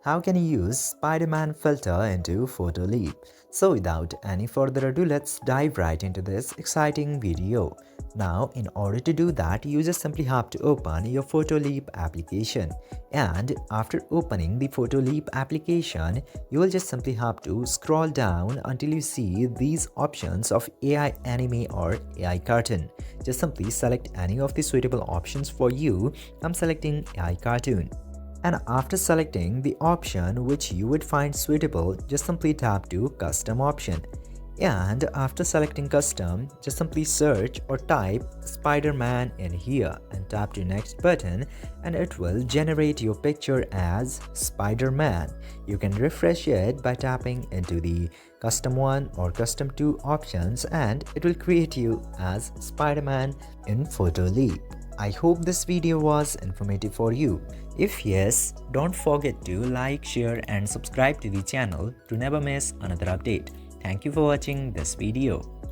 how can you use Spiderman filter into Photoleap. So without any further ado, let's dive right into this exciting video. Now, in order to do that, you just simply have to open your Photoleap application. And after opening the Photoleap application, you will just simply have to scroll down until you see these options of AI anime or AI cartoon. Just simply select any of the suitable options for you. I'm selecting AI cartoon. And after selecting the option which you would find suitable, just simply tap to custom option. And after selecting custom, just simply search or type Spider-Man in here and tap to next button, and it will generate your picture as Spider-Man. You can refresh it by tapping into the custom 1 or custom 2 options, and it will create you as Spider-Man in Photoleap. I hope this video was informative for you. If yes, don't forget to like, share and subscribe to the channel to never miss another update. Thank you for watching this video.